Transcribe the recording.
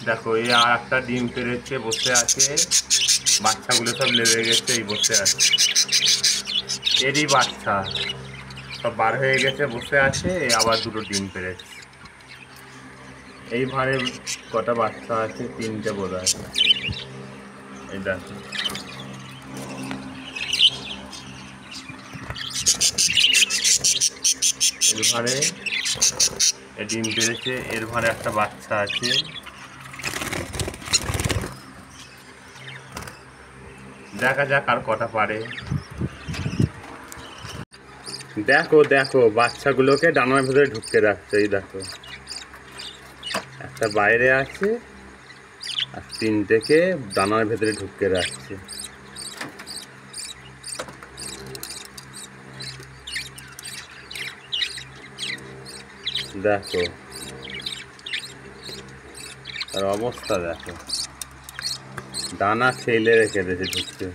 দেখো এই আর একটা ডিম পেড়েছে, বসে আছে, বাচ্চাগুলো সব লেগে গেছে, এই বসে আছে, এরই বাচ্চা সব বার হয়ে গেছে, বসে আছে, আবার দুটো ডিম পেড়েছে। এই ভাঁড়ে কটা বাচ্চা আছে, তিনটে বোধ হয়। এই দেখো, এর ভাঁড়ে ডিম পেড়েছে, এর ভাঁড়ে একটা বাচ্চা আছে। দেখা যাক আর কটা পারে। দেখো দেখো, বাচ্চাগুলোকে ডানার ভেতরে ঢুকতে রাখছে। এই দেখো, একটা বাইরে আছে আর তিনটেকে ডানার ভেতরে ঢুকতে রাখছে। দেখো তার অবস্থা, দেখো ডানা ছেলে রেখে দিয়েছে ঢুকতে।